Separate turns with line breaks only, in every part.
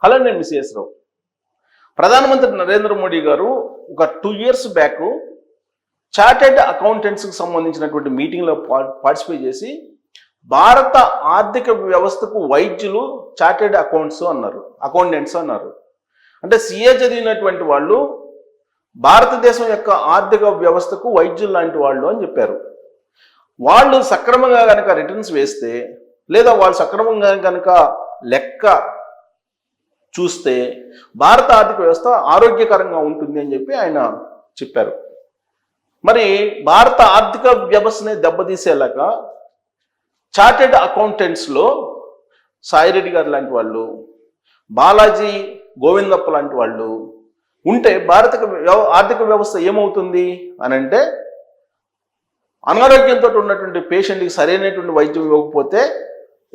Hello, నేను miss రావు. ప్రధానమంత్రి నరేంద్ర మోడీ గారు ఒక 2 years బ్యాక్ చార్టెడ్ అకౌంటెంట్స్కి సంబంధించినటువంటి మీటింగ్లో పార్టిసిపేట్ చేసి భారత ఆర్థిక వ్యవస్థకు వైద్యులు చార్టెడ్ అకౌంటెంట్స్ అన్నారు. అంటే సిఏ చదివినటువంటి వాళ్ళు భారతదేశం యొక్క ఆర్థిక వ్యవస్థకు వైద్యులు లాంటి వాళ్ళు అని చెప్పారు. వాళ్ళు సక్రమంగా కనుక రిటర్న్స్ వేస్తే, లేదా వాళ్ళు సక్రమంగా కనుక లెక్క చూస్తే భారత ఆర్థిక వ్యవస్థ ఆరోగ్యకరంగా ఉంటుంది అని చెప్పి ఆయన చెప్పారు. మరి భారత ఆర్థిక వ్యవస్థని దెబ్బతీసేలాగా చార్టెడ్ అకౌంటెంట్స్లో సాయిరెడ్డి గారు లాంటి వాళ్ళు, బాలాజీ గోవిందప్ప లాంటి వాళ్ళు ఉంటే భారత ఆర్థిక వ్యవస్థ ఏమవుతుంది అని అంటే, అనారోగ్యంతో ఉన్నటువంటి పేషెంట్కి సరైనటువంటి వైద్యం ఇవ్వకపోతే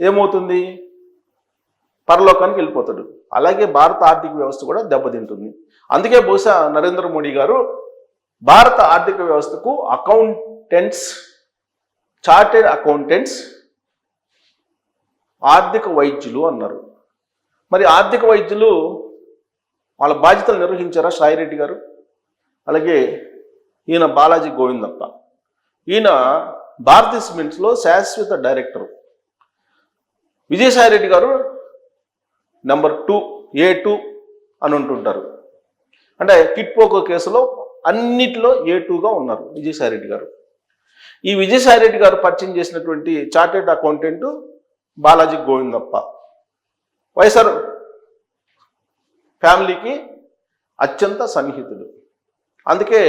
ఏమవుతుంది? పరలోకానికి వెళ్ళిపోతాడు. అలాగే భారత ఆర్థిక వ్యవస్థ కూడా దెబ్బతింటుంది. అందుకే బహుశా నరేంద్ర మోడీ గారు భారత ఆర్థిక వ్యవస్థకు చార్టెడ్ అకౌంటెంట్స్ ఆర్థిక వైద్యులు అన్నారు. మరి ఆర్థిక వైద్యులు వాళ్ళ బాధ్యతలు నిర్వహించారా సాయిరెడ్డి గారు? అలాగే ఈయన బాలాజీ గోవిందప్ప, ఈయన భారతీయ సిమెంట్స్లో శాశ్వత డైరెక్టరు. విజయసాయిరెడ్డి గారు నెంబర్ 2 A2 అని ఉంటుంటారు. అంటే కిట్పోకో కేసులో అన్నిటిలో A2గా ఉన్నారు విజయసాయిరెడ్డి గారు. ఈ విజయసాయిరెడ్డి గారు పరిచయం చేసినటువంటి చార్టెడ్ అకౌంటెంట్ బాలాజీ గోవిందప్ప వైఎస్ఆర్ ఫ్యామిలీకి అత్యంత సన్నిహితుడు. అందుకే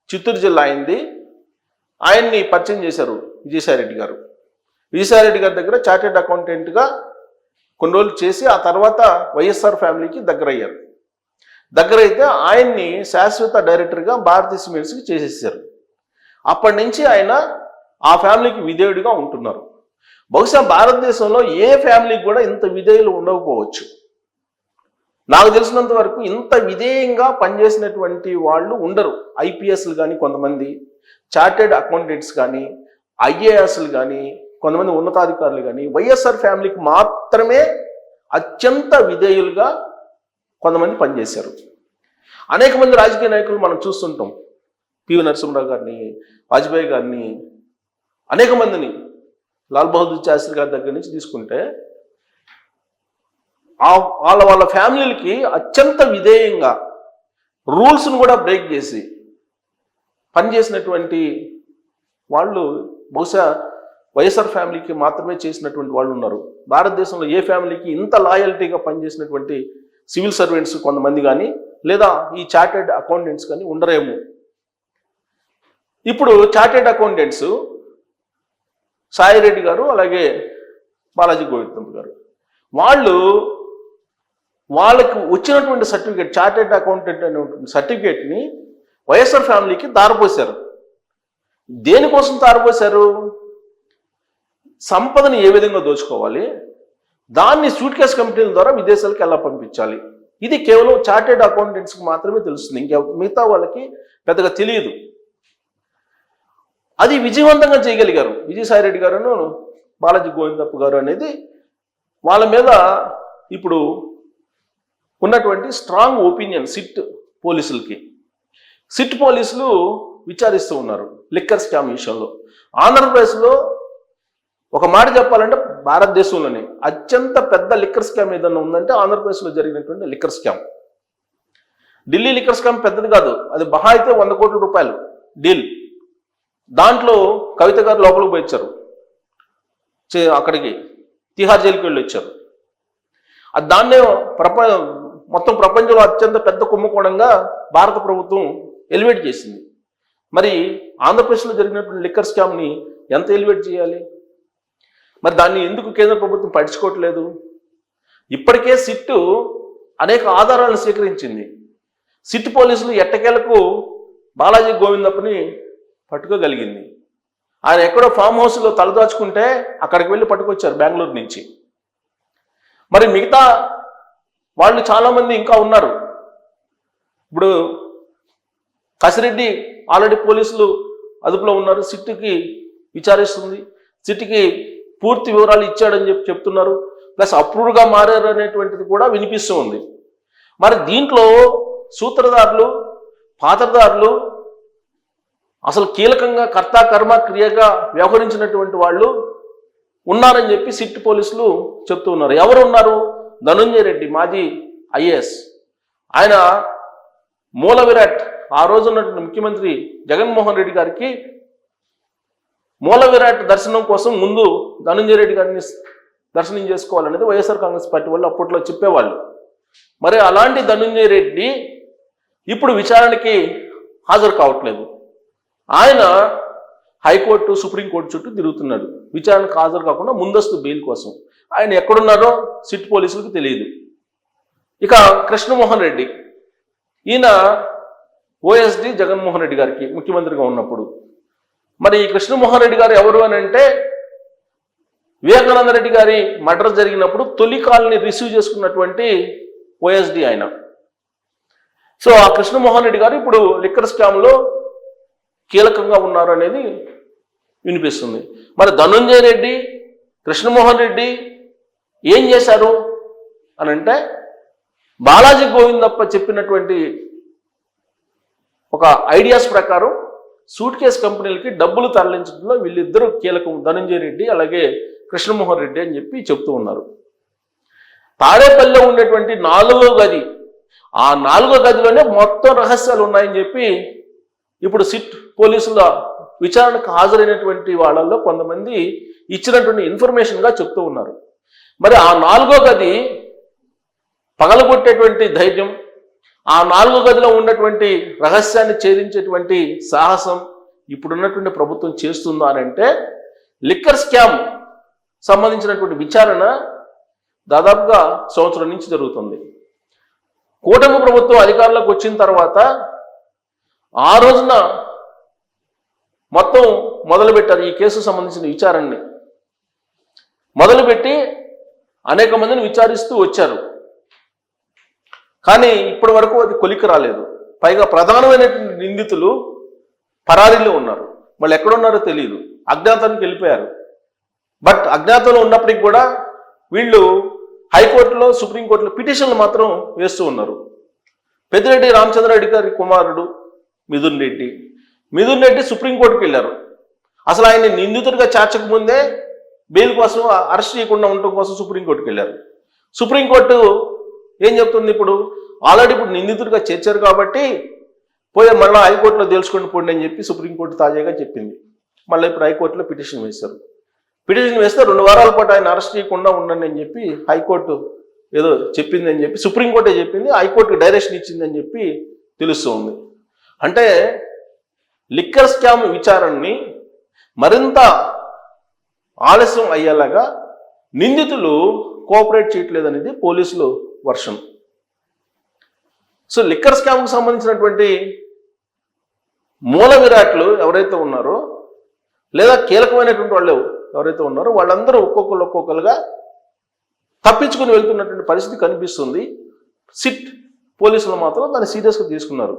చిత్తూరు జిల్లా ఆయన్ని పరిచయం చేశారు విజయసాయిరెడ్డి గారు. విజయసాయిరెడ్డి గారి దగ్గర చార్టెడ్ అకౌంటెంట్గా కొన్ని రోజులు చేసి ఆ తర్వాత వైఎస్ఆర్ ఫ్యామిలీకి దగ్గరైతే ఆయన్ని శాశ్వత డైరెక్టర్గా భారతీయ సిమెంట్స్కి చేసేసారు. అప్పటి నుంచి ఆయన ఆ ఫ్యామిలీకి విధేయుడిగా ఉంటున్నారు. బహుశా భారతదేశంలో ఏ ఫ్యామిలీకి కూడా ఇంత విధేయులు ఉండకపోవచ్చు. నాకు తెలిసినంత వరకు ఇంత విధేయంగా పనిచేసినటువంటి వాళ్ళు ఉండరు. ఐపీఎస్లు కానీ, కొంతమంది చార్టెడ్ అకౌంటెంట్స్ కానీ, ఐఏఎస్లు కానీ, కొంతమంది ఉన్నతాధికారులు కానీ వైఎస్ఆర్ ఫ్యామిలీకి మాత్రమే అత్యంత విధేయులుగా కొంతమంది పనిచేశారు. అనేక మంది రాజకీయ నాయకులు మనం చూస్తుంటాం. పివి నరసింహరావు గారిని, వాజ్పేయి గారిని, అనేక మందిని, లాల్ బహదూర్ శాస్త్రి గారి దగ్గర నుంచి తీసుకుంటే వాళ్ళ ఫ్యామిలీలకి అత్యంత విధేయంగా రూల్స్ను కూడా బ్రేక్ చేసి పనిచేసినటువంటి వాళ్ళు బహుశా వైఎస్ఆర్ ఫ్యామిలీకి మాత్రమే చేసినటువంటి వాళ్ళు ఉన్నారు. భారతదేశంలో ఏ ఫ్యామిలీకి ఇంత లాయల్టీగా పనిచేసినటువంటి సివిల్ సర్వెంట్స్ కొంతమంది కానీ, లేదా ఈ చార్టెడ్ అకౌంటెంట్స్ కానీ ఉండరేమో. ఇప్పుడు చార్టెడ్ అకౌంటెంట్స్ సాయిరెడ్డి గారు, అలాగే బాలాజీ గోవిందప్ప గారు, వాళ్ళకి వచ్చినటువంటి సర్టిఫికేట్, చార్టెడ్ అకౌంటెంట్ అనేటువంటి సర్టిఫికేట్ని వైఎస్ఆర్ ఫ్యామిలీకి దారపోశారు. దేనికోసం దారపోశారు? సంపదని ఏ విధంగా దోచుకోవాలి, దాన్ని సూట్ కేస్ కంపెనీల ద్వారా విదేశాలకు ఎలా పంపించాలి, ఇది కేవలం చార్టెడ్ అకౌంటెంట్స్కి మాత్రమే తెలుస్తుంది. ఇంకా మిగతా వాళ్ళకి పెద్దగా తెలియదు. అది విజయవంతంగా చేయగలిగారు విజయసాయిరెడ్డి గారును, బాలాజీ గోవిందప్ప గారు అనేది వాళ్ళ మీద ఇప్పుడు ఉన్నటువంటి స్ట్రాంగ్ ఒపీనియన్ సిట్ పోలీసులు విచారిస్తూ ఉన్నారు లిక్కర్ స్కామ్ విషయంలో. ఆంధ్రప్రదేశ్లో ఒక మాట చెప్పాలంటే భారతదేశంలోనే అత్యంత పెద్ద లిక్కర్ స్కామ్ ఏదన్నా ఉందంటే ఆంధ్రప్రదేశ్లో జరిగినటువంటి liquor scam. Delhi liquor scam పెద్దది కాదు, అది మహా అయితే 100 కోట్ల రూపాయలు డీల్. దాంట్లో కవిత గారు లోపలికి పోయి వచ్చారు, అక్కడికి తిహార్ జైలుకి వెళ్ళి వచ్చారు. అది దాన్నే మొత్తం ప్రపంచంలో అత్యంత పెద్ద కుంభకోణంగా భారత ప్రభుత్వం ఎలివేట్ చేసింది. మరి ఆంధ్రప్రదేశ్లో జరిగినటువంటి లిక్కర్ స్కామ్ని ఎంత ఎలివేట్ చేయాలి? మరి దాన్ని ఎందుకు కేంద్ర ప్రభుత్వం పట్టించుకోవట్లేదు? ఇప్పటికే సిట్టు అనేక ఆధారాలను స్వీకరించింది. సిట్ పోలీసులు ఎట్టకేలకు బాలాజీ గోవిందప్పని పట్టుకోగలిగింది. ఆయన ఎక్కడో ఫామ్ హౌస్లో తలదాచుకుంటే అక్కడికి వెళ్ళి పట్టుకొచ్చారు బెంగళూరు నుంచి. మరి మిగతా వాళ్ళు చాలామంది ఇంకా ఉన్నారు. ఇప్పుడు కసిరెడ్డి ఆల్రెడీ పోలీసులు అదుపులో ఉన్నారు, సిట్కి విచారిస్తుంది, సిట్కి పూర్తి వివరాలు ఇచ్చాడని చెప్తున్నారు. ప్లస్ అప్రూవ్డ్గా మారారు అనేటువంటిది కూడా వినిపిస్తూ ఉంది. మరి దీంట్లో సూత్రధారులు, పాత్రధారులు, అసలు కీలకంగా కర్త కర్మ క్రియగా వ్యవహరించినటువంటి వాళ్ళు ఉన్నారని చెప్పి సిట్ పోలీసులు చెప్తూ ఉన్నారు. ఎవరు ఉన్నారు? ధనుంజయ రెడ్డి, మాజీ ఐఏఎస్. ఆయన మూల విరాట్, ఆ రోజు ఉన్నటువంటి ముఖ్యమంత్రి జగన్మోహన్ రెడ్డి గారికి మూల విరాట్ దర్శనం కోసం ముందు ధనుంజయ రెడ్డి గారిని దర్శనం చేసుకోవాలనేది వైఎస్ఆర్ కాంగ్రెస్ పార్టీ వాళ్ళు అప్పట్లో చెప్పేవాళ్ళు. మరి అలాంటి ధనుంజయ రెడ్డి ఇప్పుడు విచారణకి హాజరు కావట్లేదు. ఆయన హైకోర్టు, సుప్రీంకోర్టు చుట్టూ తిరుగుతున్నాడు విచారణకు హాజరు కాకుండా ముందస్తు బెయిల్ కోసం. ఆయన ఎక్కడున్నారో సిట్ పోలీసులకు తెలియదు. ఇక కృష్ణమోహన్ రెడ్డి, ఈయన ఓఎస్డి జగన్మోహన్ రెడ్డి గారికి ముఖ్యమంత్రిగా ఉన్నప్పుడు. మరి ఈ కృష్ణమోహన్ రెడ్డి గారు ఎవరు అని అంటే, వివేకానంద రెడ్డి గారి మర్డర్ జరిగినప్పుడు తొలి కాల్ని రిసీవ్ చేసుకున్నటువంటి ఓఎస్డి ఆయన. సో ఆ కృష్ణమోహన్ రెడ్డి గారు ఇప్పుడు లిక్కర్ స్కామ్లో కీలకంగా ఉన్నారు అనేది వినిపిస్తుంది. మరి ధనుంజయ రెడ్డి, కృష్ణమోహన్ రెడ్డి ఏం చేశారు అని అంటే, బాలాజీ గోవిందప్ప చెప్పినటువంటి ఒక ఐడియాస్ ప్రకారం సూట్ కేస్ కంపెనీలకి డబ్బులు తరలించడంలో వీళ్ళిద్దరూ కీలకం, ధనుంజయ రెడ్డి అలాగే కృష్ణమోహన్ రెడ్డి అని చెప్పి చెప్తూ ఉన్నారు. తాడేపల్లిలో ఉండేటువంటి 4వ గది, ఆ 4వ గదిలోనే మొత్తం రహస్యాలు ఉన్నాయని చెప్పి ఇప్పుడు సిట్ పోలీసుల విచారణకు హాజరైనటువంటి వాళ్ళల్లో కొంతమంది ఇచ్చినటువంటి ఇన్ఫర్మేషన్గా చెప్తూ ఉన్నారు. మరి ఆ 4వ గది పగలగొట్టేటువంటి ధైర్యం, ఆ 4వ గదిలో ఉన్నటువంటి రహస్యాన్ని ఛేదించేటువంటి సాహసం ఇప్పుడున్నటువంటి ప్రభుత్వం చేస్తుందా అని అంటే, లిక్కర్ స్కామ్ సంబంధించినటువంటి విచారణ దాదాపుగా సంవత్సరం నుంచి జరుగుతుంది. కూటమి ప్రభుత్వం అధికారంలోకి వచ్చిన తర్వాత ఆ రోజున మొత్తం మొదలుపెట్టారు ఈ కేసుకు సంబంధించిన విచారణని. మొదలుపెట్టి అనేక మందిని విచారిస్తూ వచ్చారు. కానీ ఇప్పటి వరకు అది కొలిక్కి రాలేదు. పైగా ప్రధానమైనటువంటి నిందితులు పరారీలో ఉన్నారు. వాళ్ళు ఎక్కడున్నారో తెలియదు, అజ్ఞాతానికి వెళ్ళిపోయారు. బట్ అజ్ఞాతంలో ఉన్నప్పటికి కూడా వీళ్ళు హైకోర్టులో, సుప్రీంకోర్టులో పిటిషన్లు మాత్రం వేస్తూ ఉన్నారు. పెద్దిరెడ్డి రామచంద్రారెడ్డి గారి కుమారుడు మిథున్ రెడ్డి సుప్రీంకోర్టుకు వెళ్ళారు. అసలు ఆయన నిందితుడిగా చేర్చక ముందే బెయిల్ కోసం, అరెస్ట్ చేయకుండా ఉండటం కోసం సుప్రీంకోర్టుకు వెళ్ళారు. సుప్రీంకోర్టు ఏం చెప్తుంది? ఇప్పుడు ఆల్రెడీ ఇప్పుడు నిందితుడిగా చేర్చారు కాబట్టి పోయే మళ్ళీ హైకోర్టులో తెలుసుకొని పోండి అని చెప్పి సుప్రీంకోర్టు తాజాగా చెప్పింది. మళ్ళీ ఇప్పుడు హైకోర్టులో పిటిషన్ వేశారు. పిటిషన్ వేస్తే 2 వారాల పాటు ఆయన అరెస్ట్ చేయకుండా ఉండండి అని చెప్పి హైకోర్టు ఏదో చెప్పింది అని చెప్పి, సుప్రీంకోర్టే చెప్పింది, హైకోర్టుకి డైరెక్షన్ ఇచ్చిందని చెప్పి తెలుస్తూ ఉంది. అంటే లిక్కర్ స్కామ్ విచారణని మరింత ఆలస్యం అయ్యేలాగా నిందితులు కోఆపరేట్ చేయట్లేదనేది పోలీసులు వర్షన్. సో లిక్కర్ స్కామ్కి సంబంధించినటువంటి మూల విరాట్లు ఎవరైతే ఉన్నారో, లేదా కీలకమైనటువంటి వాళ్ళు ఎవరైతే ఉన్నారో, వాళ్ళందరూ ఒక్కొక్కరుగా తప్పించుకుని వెళ్తున్నటువంటి పరిస్థితి కనిపిస్తుంది. సిట్ పోలీసులు మాత్రం దాన్ని సీరియస్గా తీసుకున్నారు.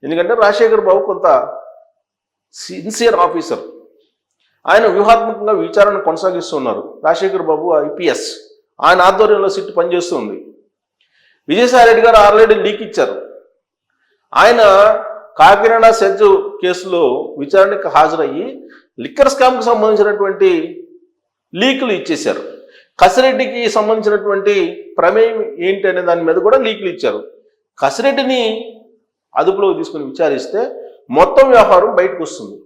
ఎందుకంటే రాజశేఖర్ బాబు కొంత సిన్సియర్ ఆఫీసర్, ఆయన వ్యూహాత్మకంగా విచారణ కొనసాగిస్తున్నారు. రాజశేఖర్ బాబు ఐపీఎస్, ఆయన ఆధ్వర్యంలో సిట్ పనిచేస్తుంది. విజయసాయి రెడ్డి గారు ఆల్రెడీ లీక్ ఇచ్చారు. ఆయన కాకినాడ సెజ్ కేసులో విచారణకు హాజరయ్యి లిక్కర్ స్కామ్కి సంబంధించినటువంటి లీకులు ఇచ్చేశారు. కసిరెడ్డికి సంబంధించినటువంటి ప్రమేయం ఏంటి అనే దాని మీద కూడా లీకులు ఇచ్చారు. కసిరెడ్డిని అదుపులోకి తీసుకుని విచారిస్తే మొత్తం వ్యవహారం బయటకు వస్తుంది.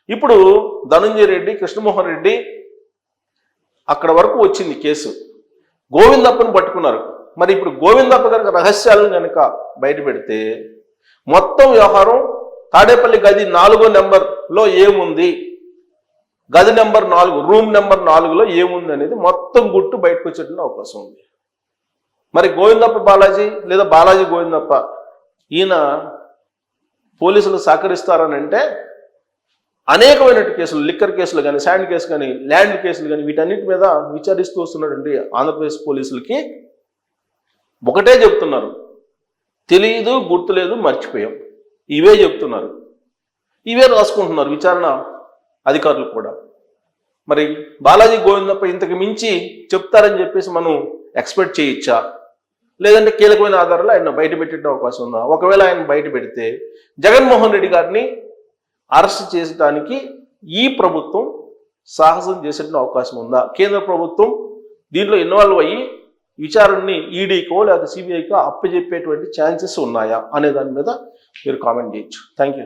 ఇప్పుడు ధనుంజయ రెడ్డి, కృష్ణమోహన్ రెడ్డి అక్కడ వరకు వచ్చింది కేసు. గోవిందప్పని పట్టుకున్నారు. మరి ఇప్పుడు గోవిందప్ప కనుక రహస్యాలను కనుక బయట పెడితే మొత్తం వ్యవహారం తాడేపల్లి గది 4వ నెంబర్లో ఏముంది, గది నెంబర్ 4, రూమ్ నెంబర్ 4లో ఏముంది అనేది మొత్తం గుట్టు బయటకు వచ్చేటువంటి అవకాశం ఉంది. మరి గోవిందప్ప బాలాజీ లేదా బాలాజీ గోవిందప్ప ఈయన పోలీసులు సహకరిస్తారని అంటే అనేకమైన కేసులు, లిక్కర్ కేసులు కానీ, శాండ్ కేసు కానీ, ల్యాండ్ కేసులు కానీ, వీటన్నిటి మీద విచారిస్తూ వస్తున్నటువంటి ఆంధ్రప్రదేశ్ పోలీసులకి ఒకటే చెప్తున్నారు, తెలియదు, గుర్తులేదు, మర్చిపోయాం, ఇవే చెప్తున్నారు, ఇవే రాసుకుంటున్నారు విచారణ అధికారులు కూడా. మరి బాలాజీ గోవిందప్ప ఇంతకు మించి చెప్తారని చెప్పేసి మనం ఎక్స్పెక్ట్ చేయొచ్చా? లేదంటే కీలకమైన ఆధారాలు ఆయన బయట పెట్టే అవకాశం ఉందా? ఒకవేళ ఆయన బయట పెడితే జగన్మోహన్ రెడ్డి గారిని అరెస్ట్ చేయడానికి ఈ ప్రభుత్వం సాహసం చేసే అవకాశం ఉందా? కేంద్ర ప్రభుత్వం దీంట్లో ఇన్వాల్వ్ అయ్యి విచారణని ఈడీకో లేదా సిబిఐకో అప్పచెప్పేటువంటి ఛాన్సెస్ ఉన్నాయా అనే దాని మీద మీరు కామెంట్ చేయొచ్చు. Thank you.